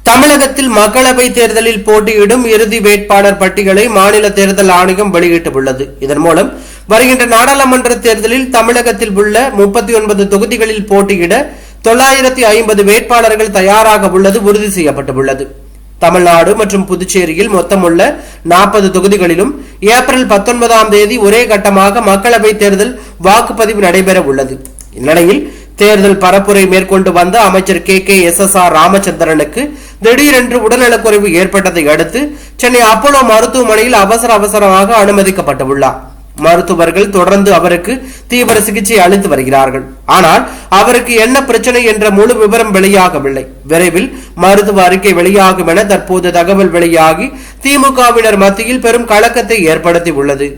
தமிழகத்தில் மக்களவை தேர்தலில் போட்டியிடும் இறுதி வேட்பாளர் பட்டியலை மாநில தேர்தல் ஆணையம் வெளியிட்டுள்ளது. இதன் மூலம் வருகின்ற நாடாளுமன்ற தேர்தலில் தமிழகத்தில் உள்ள 39 தொகுதிகளில் போட்டியிட 950 வேட்பாளர்கள் தயாராக உள்ளது உறுதி செய்யப்பட்டுள்ளது. தமிழ்நாடு மற்றும் புதுச்சேரியில் மொத்தமுள்ள 40 தொகுதிகளிலும் ஏப்ரல் 19ஆம் தேதி ஒரே கட்டமாக மக்களவை தேர்தல் வாக்குப்பதிவு நடைபெற உள்ளது. இந்நிலையில் தேர்தல் பரப்புரை மேற்கொண்டு வந்த அமைச்சர் KKSSR ராமச்சந்திரனுக்கு திடீரென்று உடல்நலக்குறைவு ஏற்பட்டதை அடுத்து சென்னை அப்போலோ மருத்துவமனையில் அவசரமாக அனுமதிக்கப்பட்டுள்ளார். மருத்துவர்கள் தொடர்ந்து அவருக்கு தீவிர சிகிச்சை அளித்து வருகிறார்கள். ஆனால் அவருக்கு என்ன பிரச்சனை என்ற முழு விவரம் வெளியாகவில்லை. விரைவில் மருத்துவ அறிக்கை வெளியாகும் என தற்போது தகவல் வெளியாகி திமுகவினர் மத்தியில் பெரும் கலக்கத்தை ஏற்படுத்தி உள்ளது.